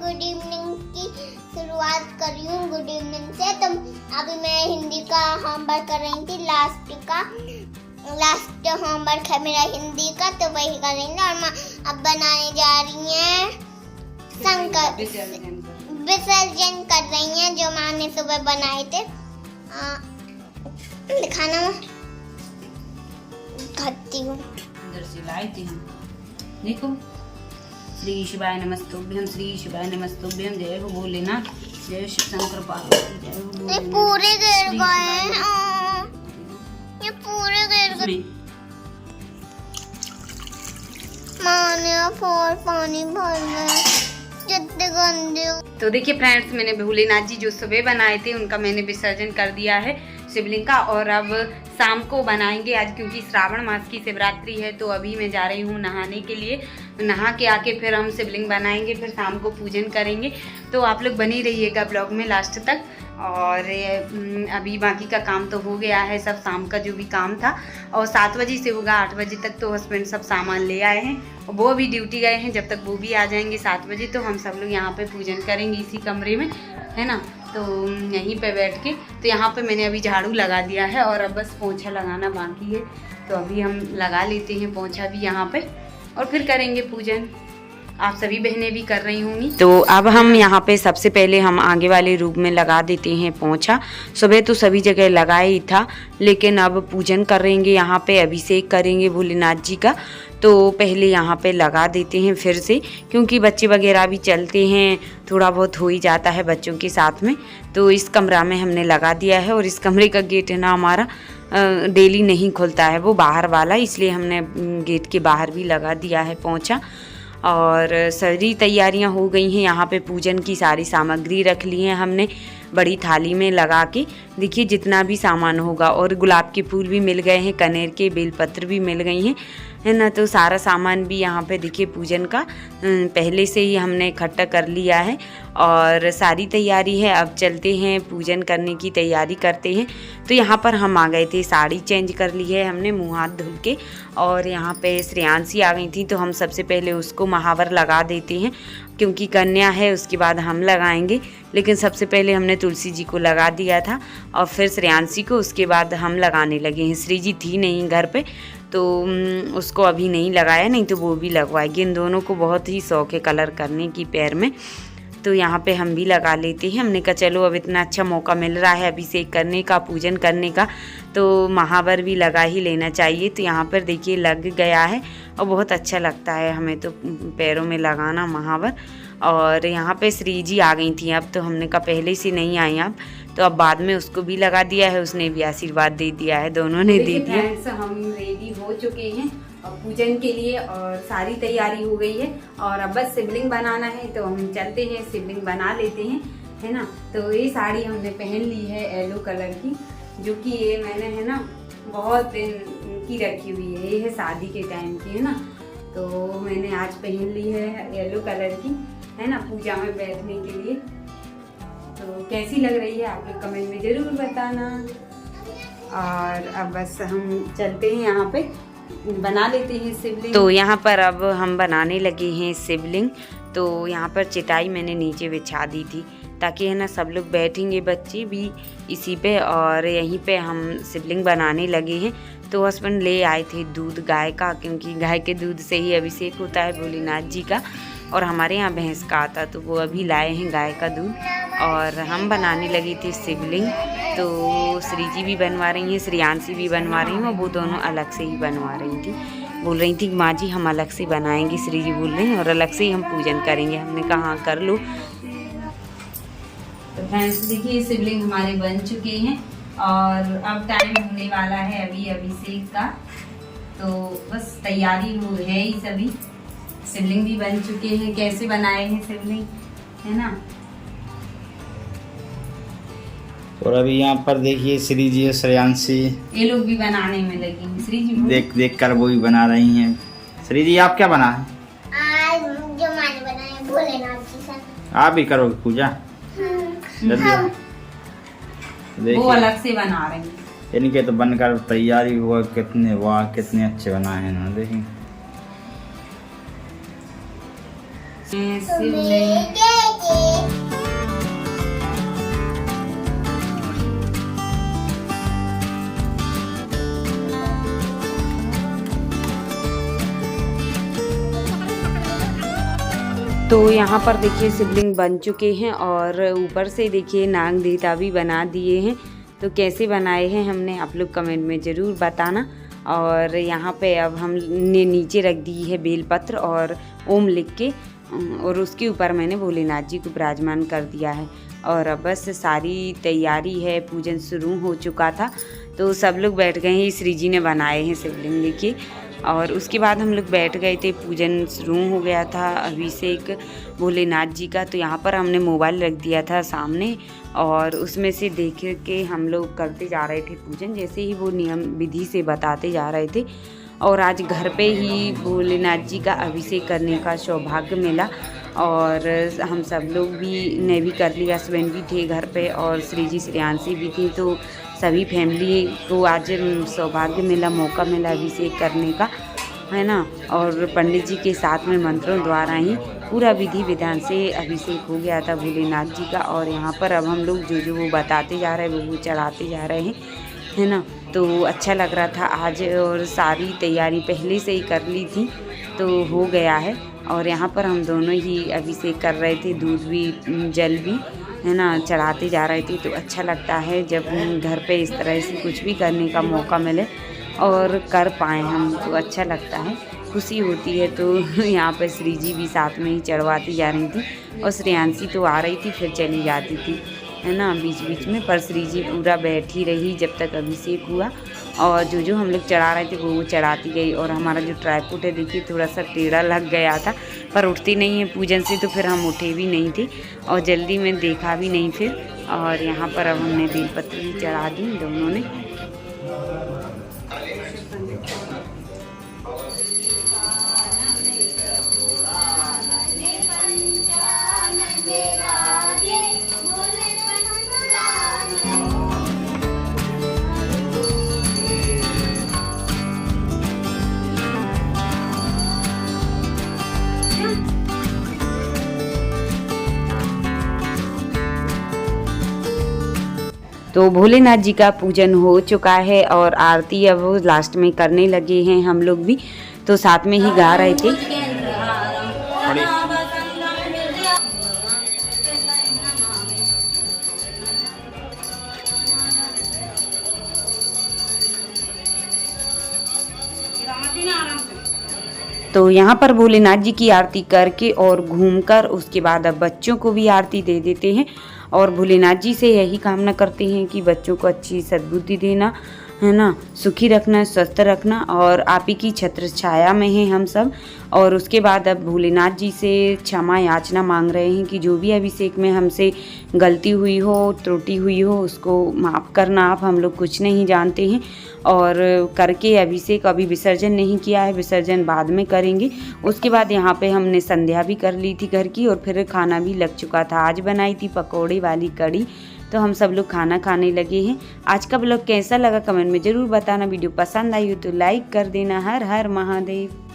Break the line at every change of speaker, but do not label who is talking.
Good evening की शुरुआत कर रही हूँ गुड इवनिंग से। तो अभी मैं हिंदी का होमवर्क कर रही थी, लास्ट होमवर्क है मेरा हिंदी का, तो वही कर रही हूँ। और मैं अब बनाने जा रही हैं शंकर विसर्जन कर रही हैं जो माँ ने सुबह बनाए थे। दिखाना खाती हूँ
अंदर से लाई थी। देखो, श्री शिवाय नमस्तुभ्यं, श्री शिवाय नमस्तुभ्यं, जय हो भोलेनाथ, जय शिव शंकर पार्वती, जय हो भोलेनाथ।
ये पूरे गिर गए, ये पूरे गिर गए। माने और पानी भर गया, कितने गंदे।
तो देखिए फ्रेंड्स, मैंने भोलेनाथ जी जो सुबह बनाए थे उनका मैंने विसर्जन कर दिया है शिवलिंग का, और अब शाम को बनाएंगे आज, क्योंकि श्रावण मास की शिवरात्रि है। तो अभी मैं जा रही हूँ नहाने के लिए, नहा के आके फिर हम शिवलिंग बनाएंगे, फिर शाम को पूजन करेंगे। तो आप लोग बने रहिएगा ब्लॉग में लास्ट तक। और अभी बाकी का काम तो हो गया है सब, शाम का जो भी काम था, और 7 बजे से होगा 8 बजे तक तो हस्बैंड सब सामान ले आए हैं, और वो अभी ड्यूटी गए हैं। जब तक वो भी आ जाएंगे 7 बजे तो हम सब लोग यहाँ पे पूजन करेंगे इसी कमरे में, है ना। तो यहीं पे बैठ के, तो यहाँ पे मैंने अभी झाड़ू लगा दिया है और अब बस पोंछा लगाना बाकी है। तो अभी हम लगा लेते हैं पोंछा भी यहाँ पे, और फिर करेंगे पूजन। आप सभी बहनें भी कर रही होंगी। तो अब हम यहाँ पे सबसे पहले हम आगे वाले रूम में लगा देते हैं पोंछा। सुबह तो सभी जगह लगाया ही था, लेकिन अब पूजन करेंगे यहाँ पे, अभिषेक करेंगे भोलेनाथ जी का, तो पहले यहाँ पे लगा देते हैं फिर से, क्योंकि बच्चे वगैरह भी चलते हैं, थोड़ा बहुत हो ही जाता है बच्चों के साथ में। तो इस कमरा में हमने लगा दिया है, और इस कमरे का गेट है ना हमारा डेली नहीं खुलता है, वो बाहर वाला, इसलिए हमने गेट के बाहर भी लगा दिया है पोंछा। और सारी तैयारियां हो गई हैं, यहाँ पे पूजन की सारी सामग्री रख ली है हमने बड़ी थाली में लगा के। देखिए जितना भी सामान होगा, और गुलाब के फूल भी मिल गए हैं, कनेर के बेलपत्र भी मिल गई हैं, है ना। तो सारा सामान भी यहाँ पे देखिए पूजन का पहले से ही हमने इकट्ठा कर लिया है, और सारी तैयारी है। अब चलते हैं पूजन करने की तैयारी करते हैं। तो यहाँ पर हम आ गए थे, साड़ी चेंज कर ली है हमने मुँह हाथ धुल के, और यहाँ पे श्रेयांशी आ गई थी, तो हम सबसे पहले उसको महावर लगा देते हैं, क्योंकि कन्या है, उसके बाद हम लगाएंगे। लेकिन सबसे पहले हमने तुलसी जी को लगा दिया था, और फिर श्रेयांशी को, उसके बाद हम लगाने लगे हैं। श्री जी थी नहीं घर पे, तो उसको अभी नहीं लगाया, नहीं तो वो भी लगवाएगी। इन दोनों को बहुत ही शौक है कलर करने की पैर में, तो यहाँ पे हम भी लगा लेते हैं। हमने कहा चलो अब इतना अच्छा मौका मिल रहा है अभिषेक करने का, पूजन करने का, तो महावर भी लगा ही लेना चाहिए। तो यहाँ पर देखिए लग गया है, और बहुत अच्छा लगता है हमें तो पैरों में लगाना महावर। और यहाँ पे श्री जी आ गई थी, अब तो हमने कहा पहले से नहीं आई आप, तो अब बाद में उसको भी लगा दिया है, उसने भी आशीर्वाद दे दिया है, दोनों ने दे दिया। हम रेडी हो चुके हैं और पूजन के लिए, और सारी तैयारी हो गई है, और अब बस शिवलिंग बनाना है, तो हम चलते हैं शिवलिंग बना लेते हैं, है ना। तो ये साड़ी हमने पहन ली है येलो कलर की, जो कि ये मैंने है ना बहुत दिन की रखी हुई है, ये है शादी के टाइम की, है ना। तो मैंने आज पहन ली है येलो कलर की, है ना, पूजा में बैठने के लिए। तो कैसी लग रही है आप लोग कमेंट में ज़रूर बताना। और अब बस हम चलते हैं यहाँ पे बना लेते हैं शिवलिंग। तो यहाँ पर अब हम बनाने लगे हैं शिवलिंग। तो यहाँ पर चटाई मैंने नीचे बिछा दी थी, ताकि है ना सब लोग बैठेंगे, बच्चे भी इसी पे, और यहीं पे हम शिवलिंग बनाने लगे हैं। तो हस्बैंड ले आए थे दूध गाय का, क्योंकि गाय के दूध से ही अभिषेक होता है भोलेनाथ जी का, और हमारे यहाँ भैंस का आता, तो वो अभी लाए हैं गाय का दूध। और हम बनाने लगी थी शिवलिंग। तो श्री जी भी बनवा रही हैं, श्रेयांशी भी बनवा रही हैं, और वो दोनों अलग से ही बनवा रही थी। बोल रही थी माँ जी हम अलग से बनाएंगे, श्री जी बोल रही हैं, और अलग से ही हम पूजन करेंगे। हमने कहा हाँ कर लो। तो फ्रेंड्स देखिए शिवलिंग हमारे बन चुके हैं, और अब टाइम होने वाला है अभी अभिषेक का। तो बस तैयारी हो है ही सभी, शिवलिंग भी बन चुके हैं। कैसे बनाए हैं शिवलिंग, है ना।
और अभी यहाँ पर देखिए श्री जी और श्रेयांशी,
ये लोग भी बनाने में लगी हैं। श्री जी
देख कर वो भी बना रही हैं। श्री जी आप क्या बना है?
आज जो मैंने बनाया भोलेनाथ जी सर।
आप भी करोगे पूजा?
हम
वो अलग से बना रहे हैं।
इनके तो बनकर तैयारी हुआ, कितने वाह कितने अच्छे बनाए हैं ना, देखिए।
तो यहाँ पर देखिए शिवलिंग बन चुके हैं और ऊपर से देखिए नाग देवता भी बना दिए हैं। तो कैसे बनाए हैं हमने आप लोग कमेंट में ज़रूर बताना। और यहाँ पे अब हमने नीचे रख दी है बेलपत्र और ओम लिख के, और उसके ऊपर मैंने भोलेनाथ जी को विराजमान कर दिया है। और अब बस सारी तैयारी है, पूजन शुरू हो चुका था तो सब लोग बैठ गए हैं। श्री जी ने बनाए हैं शिवलिंग देखिए। और उसके बाद हम लोग बैठ गए थे, पूजन शुरू हो गया था अभिषेक भोलेनाथ जी का। तो यहाँ पर हमने मोबाइल रख दिया था सामने और उसमें से देख के हम लोग करते जा रहे थे पूजन, जैसे ही वो नियम विधि से बताते जा रहे थे। और आज घर पे ही भोलेनाथ जी का अभिषेक करने का सौभाग्य मिला और हम सब लोग ने भी कर लिया। हस्बैंड भी थे घर पे और श्री जी श्रेयांशी भी थी, तो सभी फैमिली को आज सौभाग्य मिला, मौका मिला अभिषेक करने का, है ना। और पंडित जी के साथ में मंत्रों द्वारा ही पूरा विधि विधान से अभिषेक हो गया था भोलेनाथ जी का। और यहाँ पर अब हम लोग जो वो बताते जा रहे हैं वो चढ़ाते जा रहे हैं, है ना। तो अच्छा लग रहा था आज, और सारी तैयारी पहले से ही कर ली थी तो हो गया है। और यहाँ पर हम दोनों ही अभिषेक कर रहे थे, दूध भी जल भी, है ना, चढ़ाते जा रहे थे। तो अच्छा लगता है जब घर पे इस तरह से कुछ भी करने का मौका मिले और कर पाएँ हम, तो अच्छा लगता है, खुशी होती है। तो यहाँ पर श्री जी भी साथ में ही चढ़वाती जा रही थी और श्रेयांशी तो आ रही थी फिर चली जाती थी, है ना, बीच बीच में। पर श्री जी पूरा बैठी रही जब तक अभिषेक हुआ और जो हम लोग चढ़ा रहे थे वो चढ़ाती गई। और हमारा जो ट्राइपॉड है देखिए थोड़ा सा टेढ़ा लग गया था, पर उठती नहीं है पूजन से, तो फिर हम उठे भी नहीं थे और जल्दी में देखा भी नहीं फिर। और यहाँ पर अब हमने बेलपत्र भी चढ़ा दी दोनों ने। तो भोलेनाथ जी का पूजन हो चुका है और आरती अब वो लास्ट में करने लगे हैं हम लोग भी, तो साथ में ही गा रहे थे। तो यहाँ पर भोलेनाथ जी की आरती करके और घूमकर उसके बाद अब बच्चों को भी आरती दे देते हैं। और भोलेनाथ जी से यही कामना करते हैं कि बच्चों को अच्छी सद्बुद्धि देना, है ना, सुखी रखना, स्वस्थ रखना। और आप ही की छत्र छाया में हैं हम सब। और उसके बाद अब भोलेनाथ जी से क्षमा याचना मांग रहे हैं कि जो भी अभिषेक में हमसे गलती हुई हो, त्रुटि हुई हो, उसको माफ़ करना आप, हम लोग कुछ नहीं जानते हैं। और करके अभिषेक अभी विसर्जन नहीं किया है, विसर्जन बाद में करेंगे। उसके बाद यहाँ पे हमने संध्या भी कर ली थी घर की और फिर खाना भी लग चुका था। आज बनाई थी पकौड़े वाली कड़ी, तो हम सब लोग खाना खाने लगे हैं। आज का ब्लॉग कैसा लगा कमेंट में ज़रूर बताना। वीडियो पसंद आई हो तो लाइक कर देना। हर हर महादेव।